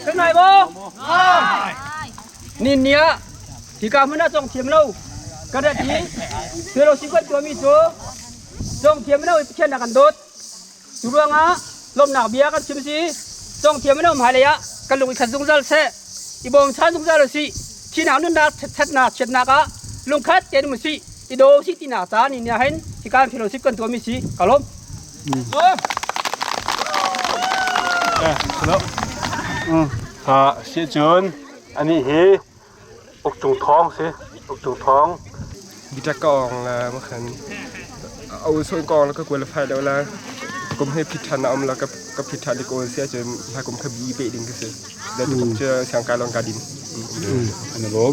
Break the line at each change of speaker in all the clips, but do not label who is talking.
Thế này bố Nhìn nhá Thì cả mấy nó trong thiếm lâu Các đại tí Thế đâu xin quên chúa mi chúa Trong thiếm lâu trên là gần đốt Chú vương á Lông nào bia các chim xí Trong thiếm lâu mà hay á Các lục khẩn dung ra xe Ý bông sát dung ra là xí Khi nào nên đã thật nà chết nà á Lông khát tên một xí Ý đồ xí tí nà giá nhìn nhà hên Thì cả phải đâu xin quên chúa mi xí Cả lông
sẽ chọn anh ấy he ốc trùng thong sẽ ốc trùng thong
bị trắc còng là một khẩnเอาส่วนกองแล้วก็กวนละไฟแล้วละกลมให้พิธานำแล้วก็พิธานที่โกนเสียจนพากลมขบีเปดินก็คือแล้วผมจะเสียงการลองการดิน
อันนั้นผม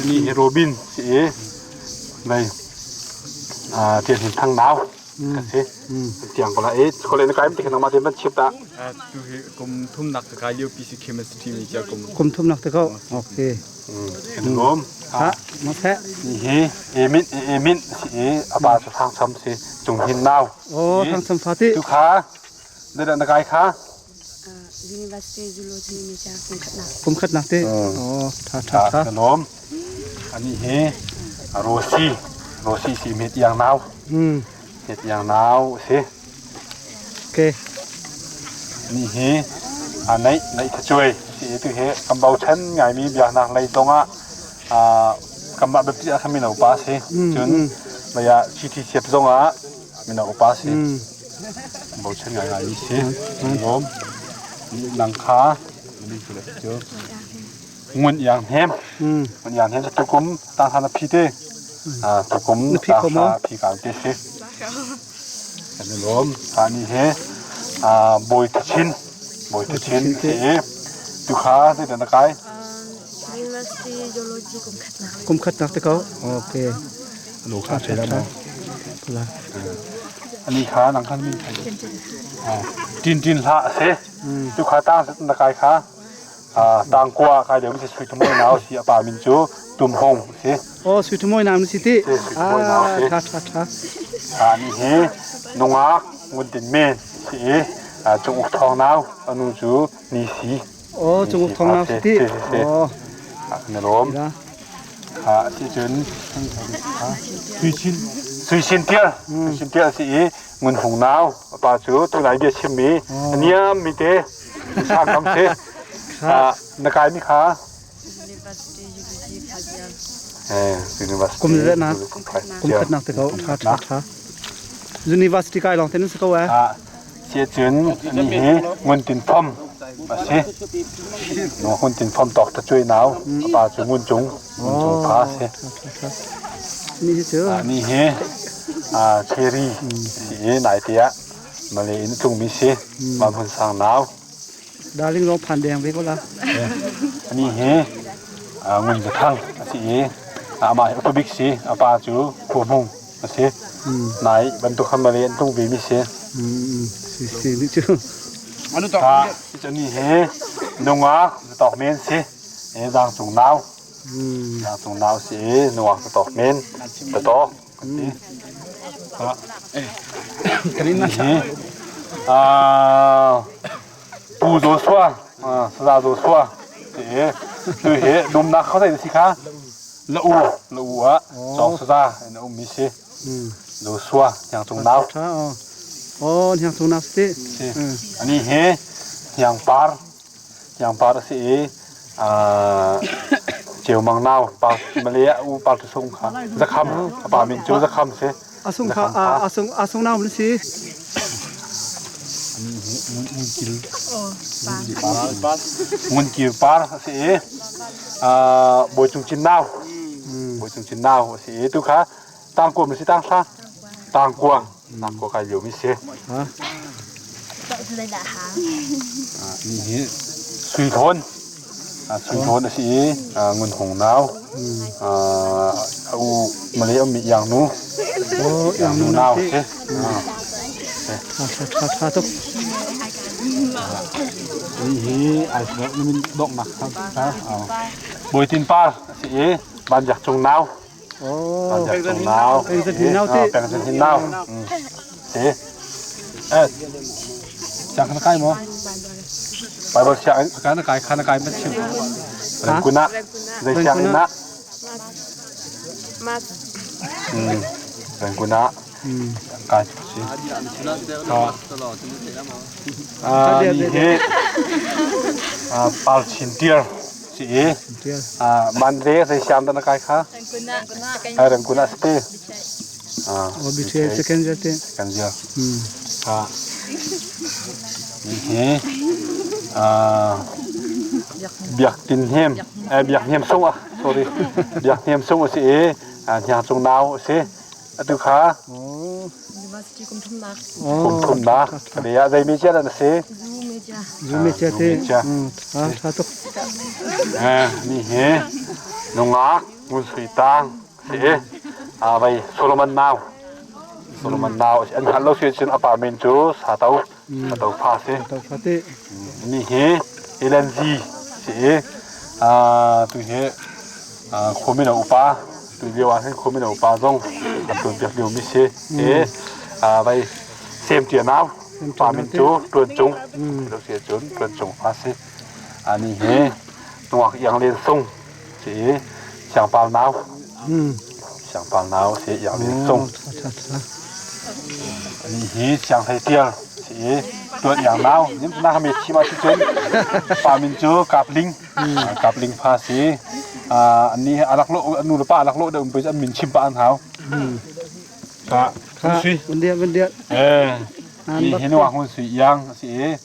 นี่โรบินสิในเทียนหินทางดาวกันสิเตียงก็ละคนเล่นในกายมันติดกันออกมาเทียนมันชิบละ
ดูให้กลมทุ่มหนักตะกายเยอะปีสิเคมีสตีมีจะกลม
Cùng thum nọc tới cậu Ok
อันนั้นผม
Hả Nó thế
นี่เฮเอมินสิอาบาจะทางซ้ำสิจงหินดาว
Ồ thằng xâm phá tí
ทุกขาได้ดันในกายขา
University Zoology มีจ้าคุณขนาด
Cùng khất nọc tí Ồ thả
ขนมอันนี้เฮโรซี่สีเม็ดยางนาวเม็ดยางนาวสิ
Ok
นี่เฮอันไหนจะช่วยสิตัวเฮกำเบาเช่นไงมีแบบนั้นในตรงกำบัดแบบที่เขามีหนูป้าสิจนระยะที่เสียบตรงมีหนูป้าสิเบาเช่นไงมีสิขนมหลังคานี่คืออะไรเจอเงินยางแฮมเงินยางแฮมจะตุ้มตาทานพีเต้ตุ้มตาทานพีกาเต้สิขนมอันนี้เฮบอยตะชินสิดูขาที่เดินตะไคร้
University Zoology คุณขนาด
Cùng khất nọc tới cậu Ok
ดูขาใช่แล้วมั้ง
Là
อันนี้ขาหนังขันมีดินละสิดูขาตั้งตะไคร้ขาต่างกว่าใครเดี๋ยวมันจะช่วยทำให้หนาวสิป่ามินจูตุ่มหงสิ
Ồ suy thú môi nam nó xí tí Thả
อันนี้เฮนงอาเงินดินเมนสิจงอุกทองนาวอนุจูนีสี
Ồ chung một thong nào xí tí Ồ
นรม
Đó
ที่จนสุยชินเตี้ยสิเงินหงนาวป่าจูตัวไหนเดียชิมีอันนี้มีเตชาคำเสนักการมีขา
University Zoology พัทยา
University
Cùng rất nè Cùng khất nọc tới cậu Thả University cái lòng tên nó sẽ cậu ấy
เสียจนนี่เฮเงินตินพอมมาสิหนูคนตินพอมตอกตะช่วยหนาวป่าจูเงินจุงพาสิ
Ní chứ
นี่เฮเชอรี่สีไหนเตี้ยมาเลยนจุงมีสิมาพันสางหนาว
Đa linh long phản đèn với cô là
อันนี้เฮเงินจะทั้งสิมาอุปบิกสิป่าจูผัวมุงมาสิไหนบรรทุกคำมาเลยนจุงมีสิ
Xí ní chứ
ที่จะนี่เฮนงอาตอกเมนสิดังสูงหนาวดังสูงหนาวสินงอาตอกเมนตะตอกนี่
Cái này nó
นี่ปูโจซัวสดาโจซัวดูเฮดุมนักเขาใส่สิคะละอูจองสดาละอูมีสิโจซัวอย่างสูงหนาว
Thả Ồ nhang xuống nào xí tí
อันนี้เฮอย่างปาร์สิเจียวมังนาวปลาเมลียอูปลาตุซุงค่ะจะคำปลามินจูจะคำสิ
À sung nào nó xí
มุนกิวปาร์สิบอยจุงจินนาวสิทุกค่ะต่างกว่ามันสิต่างซะต่างกว่าใครอยู่มิเส
Hả
เลยด่าหาง
นี่สุยทนสิเงินหงนาวเอามาเลยเอามีอย่างนู้
Ồอย่างนู้น
นาว
สิ
สิ
Thả tục
นี่ไอ้เด็กนี่มันดอกหนักครับบอยตินปาสิบันจากจงนาว
Ồ
บันจากจงนาว
เป็นสถินนาวสิ
เป็นสถินนาวสิจากข้างใกล้มั้ง ไปบนเชียงการกายคานกายมันชิมเรื่องกุณะในเชียงนะ
Mas
เรื่องกุณะกายชิก็นี่เฮปาลชินเตียร์สิมันเรียกในเชียงตนกายค่ะเรื่องกุณะสเตย์
Oh, bisa second jate.
Second dia. Ni biak tin hem, biak hem sung sorry. Biak hem sung si yang sung nau si. Atu kha.
Oh.
Kum thum na. Dia dai mi cha na si.
Zoom meja te. Satu.
Ni he. Nunga mun sui tang si. Vậy Solomon now anh hắn lâu xuyên trên apartment chú xả tàu pha xe ni he elenzi sẽ tụi he khối mình ở upa tụi liêu anh khối mình ở upa rong tụi việc liêu mi xe vậy xem tiền nào apartment chú tuần trung lâu xuyên tuần trung pha xe ni he nuộc yang lên sông sẽ chẳng bao nào chẳng bao nào sẽ dạng đến sông thì chẳng thấy tiền sẽ tuột dạng nào nhưng na mệt chi mà chỉ chốn pa mình chưa cặp linh pha sẽ anh này alak lộ anh nuôi pa alak lộ được bây giờ mình chim pa anh háo suy
vấn đề
ni hiện hoa hôn suy yang sẽ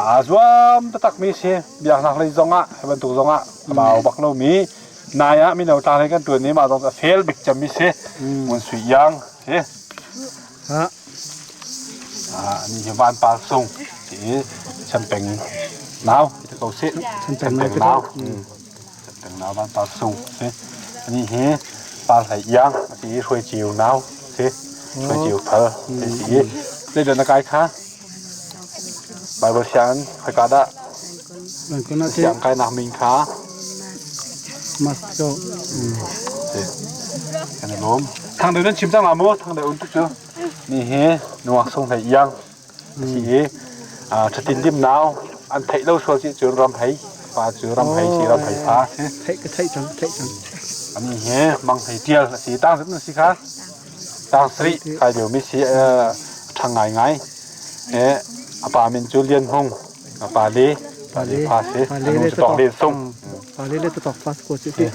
azuam tak mi sẽ biang nak lấy zonga ban tu zonga bảo bạc lâu mi nãy á mình đầu ta thấy cái tuần này mà trong cái fail bị chấm mít thế muốn suy giang thếนี่คือบ้านปลาส่งที่ชั้นเป็นน้าวที่เขาเซ็ตชั้นเป็นน้าวชั้นเป็นน้าวบ้านปลาส่งเซ็ตอันนี้เฮปลาไหลย่างที่ช่วยจิ๋วน้าวเซ็ตช่วยจิ๋วเธอที่ได้เดินกายค่ะใบบริษัทใครก็ได้เสียงกายนักมิงค่ะ
Mas cho.
Cái này lốm. Thằng đấy nó chìm ra mà mua, thằng đấy ổn chút chưa? Nì hé, nuộc sông thầy yang. Chỉ thật tin đêm nào, anh thấy lâu xưa chỉ chưa ram thấy, và chưa ram thấy chỉ ram thấy phá thế.
Thấy chẳng.
Anh nì hé, mang thầy tiêu là chỉ tăng rất là gì khác. Tăng sri, cái điều mi chỉ thằng ngay. Apa mình chưa liên hông, apa lê phá thế, nó tọt lên sông.
Palele tu tak pas ko sih.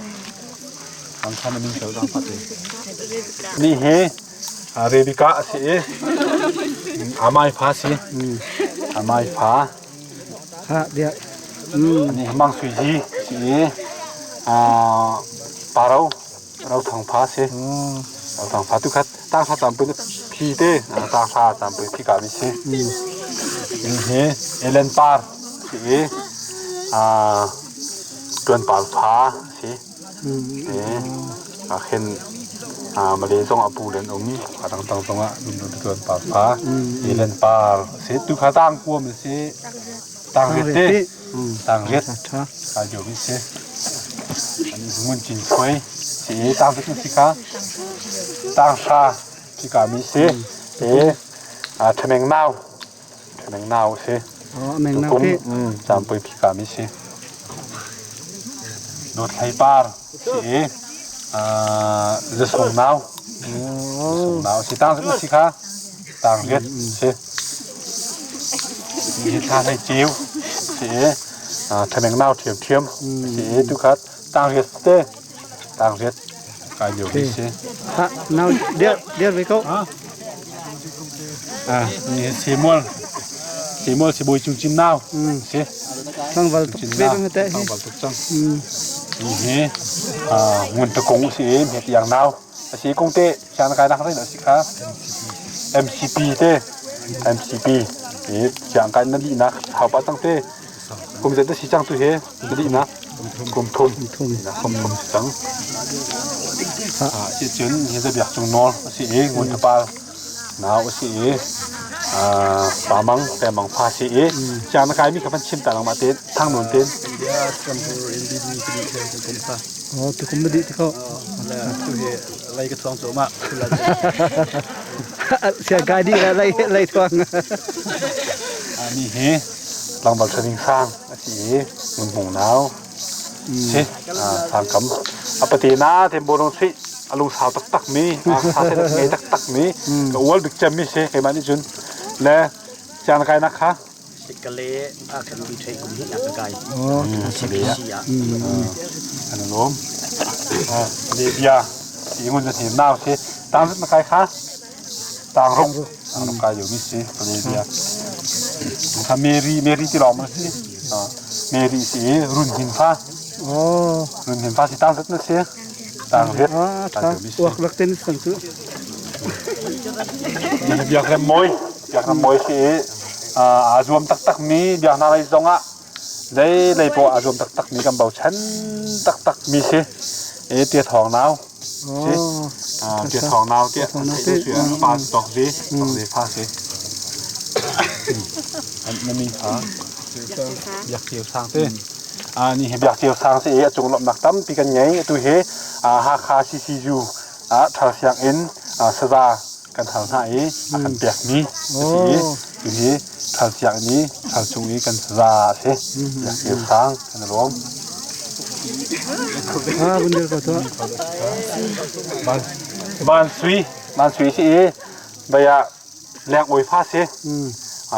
Ang sana min sa dapat ni he Rebecca si amai pha si amai pha
Dia
ni mang sui ji si parau rau thang pha si rau thang pha tu khat tang pha tam pu phi te tang pha tam pu phi ka mi si ni he Ellen Par si tuần bảo phá xí khen mà lấy trong apu lên ông ở đằng trong trong mình tuần bảo phá đi lên par xí tu khá tăng qua mình xí tăng huyết nhiều mình xí anh muốn chỉnh quay xí tăng huyết xí khá tăng xa thì cả mình xí thằng mình nào xí cũng làm bơi thì cả mình xí đốt hay par thì rất sung nào thì tăng rất là xí khá tăng huyết xí như tha hay chiếu thì thằng mình nào thiêm thì tu khát tăng huyết tê tăng huyết cái nhiều đi xí
nào dia với cậu
như xí muôn xí bùi chung chim nào xí
Bang val tu be bang te.
Bang val tu chang. Ini nguồn thực công sĩ hết dạng nào, sĩ công tệ, chẳng cái nào đấy là sĩ khác. MCP tê, MCP, thì chẳng cái nó đi nát, học bắt tăng tê, công dân đó sĩ chẳng tu hết, nó đi nát, công thôn, không chẳng. Sĩ chuyến hiện giờ việc chung non, sĩ nguồn thực ba, nào sĩ bà măng,แต่มังพาสีจากนักการมีคำชิมแต่ละมาเต้นทางโน้นเต้น
Oh, tu kumedi tu kau.
Lagi ke tuang cuma.
Sia gadi lagi tuang.
Ni he, ลังบอลชนิงสร้างสีมุนหงนาวสิทางกำอปตินาเทมโบนสิอลุงสาวตักมีสาวเทนเงยตักมีก็วัวดึกจำมีสิใครมาที่จุนและจานกายนะคะ
กะเลอาคันวิเทกุมหินักกาย
สิเบียอันนั้นล้มเดียสีเงินจะสีน้ำสิตามนักกายคะต่างรุ่งนักกายอยู่มิสิเดียถ้าเมรีที่เรามาสิเมรีสีรุ่นหินฟ้ารุ่นหินฟ้าสีตั้งสักนิดสิต่างเฮ็ดต่างอยู่มิสิ
วกลักเต้นสังสุ
อยากทำมวยสิอาจวมตักมีอยากอะไรตรงอ่ะได้เลยพออาจวมตักมีกำเบาชั้นตักมีสิเตี้ยทองนาวสิเตี้ยทองนาวเตี้ยเสือปลาตอกสิผ้าสิมันมีอยากเที่ยวทางเต้นนี่เห็นอยากเที่ยวทางสิจงหลบหนักตั้มปีกันไงตัวเฮฮาคาซีซียูทางเสียงเอ็นสซากันทางไหนกันเปียกนี้สิอยู่นี้ทางเสียงนี้ทางจงนี้กันสซาสิอยากเที่ยวทางกันรวม
bener kau tu
บ้านสวีสิใบอะแรงอวยฟ้าสิ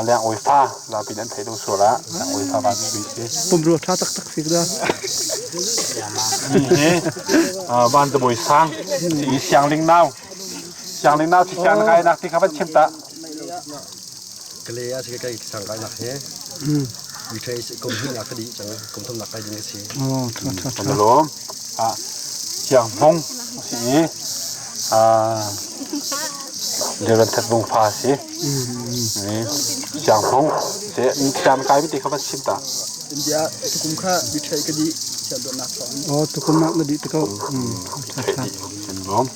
แรงอวยฟ้าเราปีนั้นเทดูสัวละแรงอวยฟ้าบ้านสวีสิ
ผมรู้ท่าตักสิกระ
นี่บ้านตะบอยสร้างสีเสียงลิงนาวที่เชียงรายนักที่ข้าพเจ้าเชื่อมต
ากะเลอาสิกายสังกายนักเฮวิเทกุมหินักดีจังกุมทำนักกายยิงสิ
คนละล้มเชียงพงสีเดือนถัดวงฟ้าสินี่เชียงพงเสียเชียงรายไม่ติดข้าพเจ้าเชื่อมตา
อินเดียทุกุมข้าวิเทกดีเชียงโดนนักสอง
ทุกุมนักดีตะเขา
คนล้ม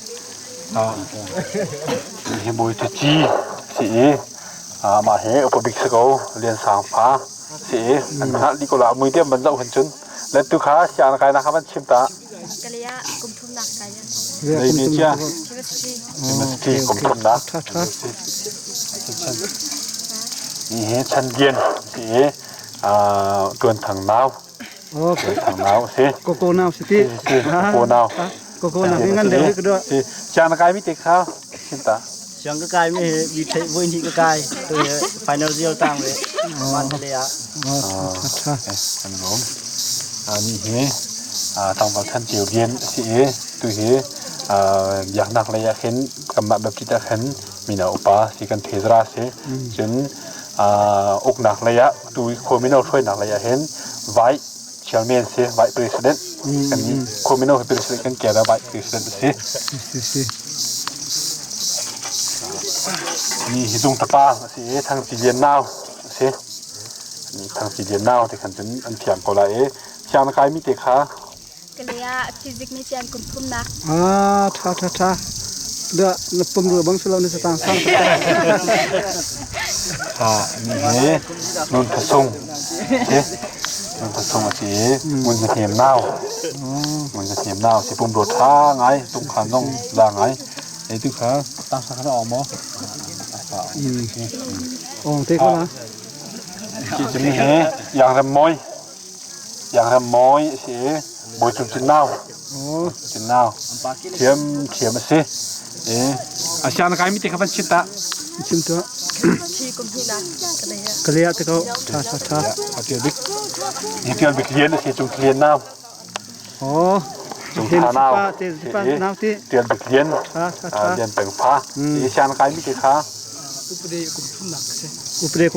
เฮบุยตจีสีมาเฮอุปบิกสโกเรียนสางฟ้าสิอันนั้นดีกว่ามือเดียวมันจะหุ่นจุนและตัวขาเสียงกายนะครับมันชิมตาก
ะเลยกุมทุมนักกาย
ในนี้เจ้ามันที่กุมทุมนักนี่เฮชันเย็นสิตัวถังน้ำถังน้ำสิ
โกโก้น้ำสิที่
โกน้ำ
โกโก้น้ำงั้นเดี๋ยวก็ด้วย
เสียงกายไม่ติดเขาชิมตา
เสียงกายไม่วิเทวินที่กายตัวไฟนอลเดียวตั้งเลยมันทะเล
อันล้มนี่เฮทางฝั่งท่านเจียวเย็นสิตัวเฮอยากนักเลยอยากเห็นกำมัดแบบที่จะเห็นมีนาอุปาสิกันเทสราสิจนอกหนักเลยอะตัวโคมิโนช่วยหนักเลยอยากเห็นไว้เชียงเมียนสิไว้ประธานกันนี้โคมิโนเป็นประธานกันแก่แล้วไว้ประธานสินี่หิดุงตะปาสิทางสีเย็นนาวสินี่ทางสีเย็นนาวที่ขันจนอันเทียมก็เลยเชียงกายมีเตะขากะ
เลยฟิสิกส์ไม่เชียงกุมทุมนัก
ท่าเดือดปุ่มเรือบางสลาวในสตางค์สร้าง
นี่นนทสงนนทสงสิมันจะเทียมนาวสิปุ่มโดดท่าไงตรงขันต้องด่างไงไอ้ตุ๊กขาตั้งสักการะออกมั้ง
เท่ก็ละ
ที่จะมีเฮอย่างรำมอยสิบอยจุดจินนาวเทียมสิอาชานกายมิติขับชิตะ
ชิมตัว
ที่กุมหินัก
กะเลยตะเขาท่า
เทียบิกนี่เทียบิกเลียนสิจุดเลียนนาวจุดท่านาว
เตี
ยนบิกเลียนเลียนเป็นฟ้าอาชานกายมิติขา
อุปเดกุ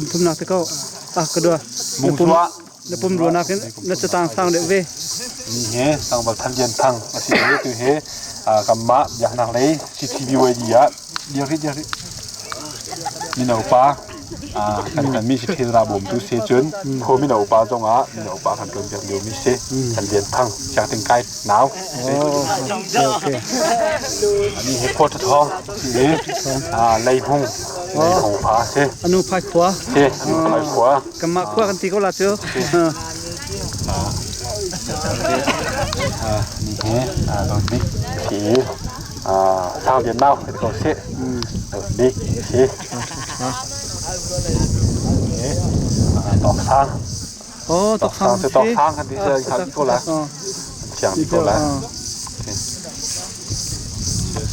มทุมนักตะเขาก็ด้วย
มุงสัว
แล้วปุ่มรัวนักนั่นจะต่างสร้างเด็กเว้
นี่เฮต่างแบบทันเย็นทังสิเฮตัวเฮกำมะอยากนักเลยสิทีวีไว้ดีอ่ะเดี๋ยวริมีหนูปลากันมีสิเทราบ่มตัวเสียจนโคมีหนูปลาจงอ่ะมีหนูปลาขันเป็นอย่างเดียวมีเสทันเย็นทังจากถึงไกลหนาว
โอเค
อันนี้เฮโคตรทองสิไล่หุ่งพาเส
อนุภาคขวา
อนุภาคขว
ากำมะขวากันตีก็ละเจ้า
นี่เฮตรงนี้สีสาวเดียนเน่าเป็นตัวเสียบิ๊กสี ตอกsang
โอ้ต
ต
ก
อก
ฟัง
sang จะตอก sang kan di saya kan iko lah
อ๋อ
siang iko lah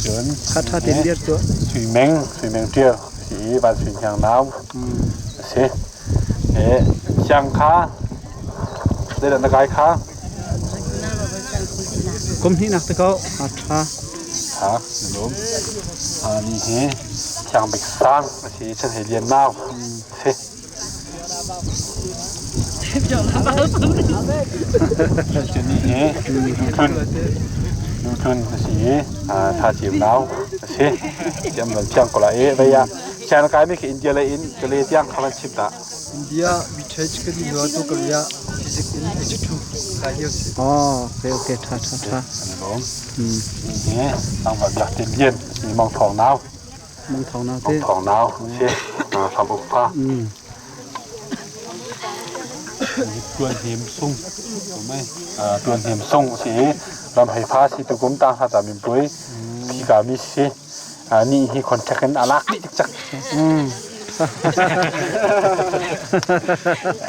chuẩn
คาถาเต็มเดียดตัว
thủy meng tiêu chỉ và thủy hàng nào thế siang khá đây là cái khá
กุมที่นักตะเขาคาถา
hả đúngนี่เฮช่างไปสร้างสิฉันเรียนนาวสิจนนี่เฮดูทุนสิถ้าจีบนาวสิจำเหมือนเชียงกว่าเอ๊ะไปยะเชียงกายไม่คืออินเดียเลยก็เลยเที่ยงคำนั้นชิบละ
Indiaวิเทศก็ดีว่าตัวกระยะฟิสิกส์ H2 กายเยอะสิ
อ๋อโอเคท่า
ผมนี่ต้องแบบอยากเต็มเย็นมีมองทองนาว
มองทองนะ
มอ
เต้
งทองนาวสิทำอุปผ้าตัวเทียมส่งถูกไหมตัวเทียมส่งสิลำไฟฟ้าสิตุกุมตาถ้าจะมีปุ้ยพี่กามิสินี่ที่คอนแทคกันอาลักนี่จัก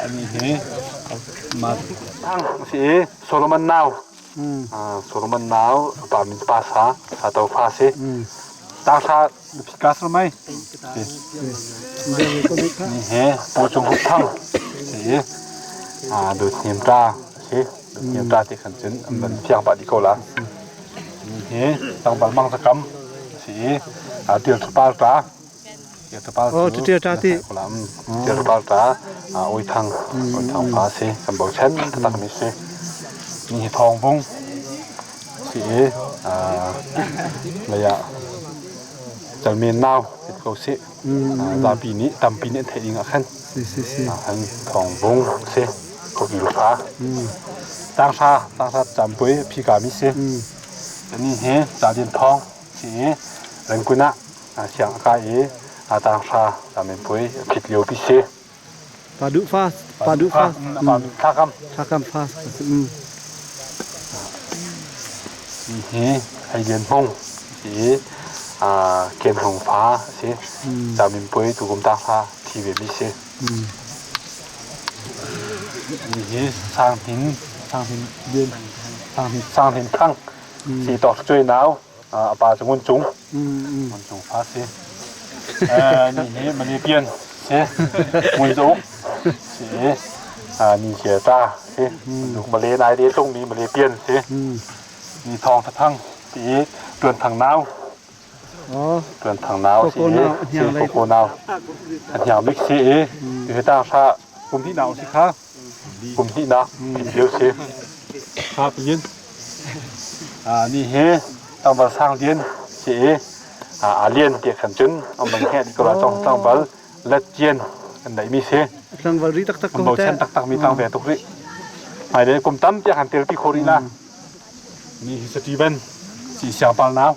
อันนี้เฮมาตั้งสิโซโลมอนนาวโซโลมอนนาวปามินปาสาถ้าตัวฟ้าสิตั้งท่าพิกัสหรือไม่นี่เฮปูจงหุบทั้งสิดูเทียมตาสิดูเทียมตาที่ขันจินมันเพียงปฏิโกละนี่เฮตั้งบัลมังสกัมสิเดือดสปาร์ตา
โอ้เจียวตาที่
เดือดสปาร์ตาโอ้ยทางฟ้าสิสมบูรณ์เช่นตักมิสินี่ทองบุ้งสิระยะจะมีนาวเป็นเขาสิตามปีนี้เทดิงอ่ะขั้นอันทองบุ้งสิเขากี่ลูกค้าตั้งชาจำปุ้ยพี่กามิสิอันนี้เฮจ่าเดียนทองสิเรื่องกุณะเชียงกายตั้งชาจำเป็นปุ้ยผิดเลี้ยวพิเศษ
ปลาดุฟ้า
ท่าก
ำฟ้า
นี่เฮไอเดียนพงสิเกมหงฟ้าสิจำเป็นปุ้ยตุกุมตั้งชาทีเวพิเศษนี่สร้างหินเดือนสร้างหินทั้งสีตอกช่วยหนาวปลาจะงุนจุงฟ้าสินี่มันเปลี่ยนสิมวยจุงสินี่เขียตาสิลูกมะเลนายเดียตรงนี้มะเลเปลี่ยนสิมีทองทั้งสีเตือนทางหนาวเตือนทางหนาวสิโคโคนาวอันยาวมิกซีคือตั้งชากลุ่มที่หนาวสิครับกลุ่มที่หนาวเดี๋ยวสิครับยินนี่เฮต้องมาสร้างเรียนสิเรียนเกี่ยวกับจุนเอาบังแค่ก็เราต้องบอลเล็ดเจียนอันไหนมีเสีย
ตั้งวารีตัก
มันบอกเช่นตักมีตังแหวนตุกริหมายถึงกลุ่มตั้มจะหันเตลที่โคริล่านี่สตีเวนสีเสียงปาลนาว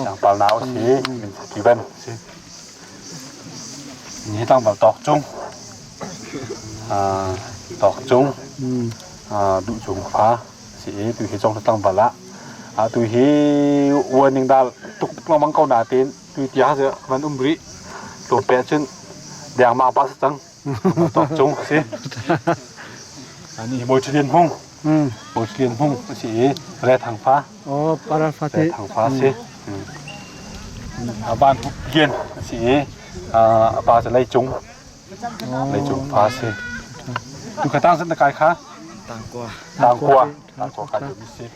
เสียงปาลนาวสีเป็นสตีเวนสินี่ต้องแบบตอกจุงดุจุงฟ้าสีตุยจงตั้งบาละตุยวันหนึ่งดาตุกเราบังเกาหนาเต็นตุยที่หาเสือมันบริตัวแปะชิ้นแดงมาปัสตังตอกจงสิอันนี้โบยเรียนพงสีแร่ทางฟ้า
ปาราฟาเต
ทางฟ้าสิบ้านเย็นสีปลาจะไล่จุงฟ้าสิดูกระตั้งเส้นตะไคร้ค่ะต่างกว่ากันอยู่มิสิ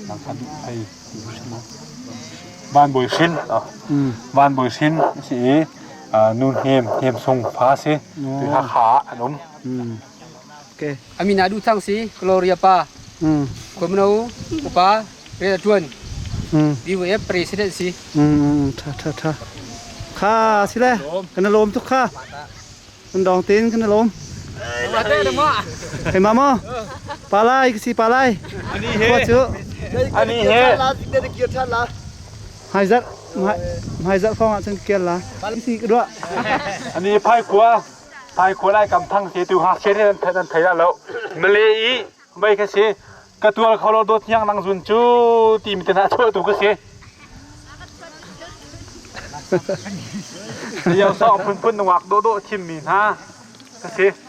ต่างกันไอ้บ้านบุยชินสีนูนเฮมทรงฟ้าสิดูขาขนม
โอเคอามินาดูทั้งสิกลอริอาปาคนมันเอาอุปาเรดจวนดีเวฟประธานสิ
ท่าข้าสิแลกันนลมทุกข้ามันดองเต้นกันนลมเฮ้ยมาโมปลายสิปลายอันนี้เฮหายจัดฟ้องอ่ะฉันเกลียดละสิกระด้วย
อันนี้พายขัวได้กำทั้งเสียตัวหักเช่นนั้นไทยแล้วมาเลยไม่แค่เสียกระตัวเขาเราโดดยังนั่งซุนจูตีมิตรนาช่วยตัวก็เสียเดี๋ยวสอบพื้นหนวกโดทิมมีนะ ก็สิ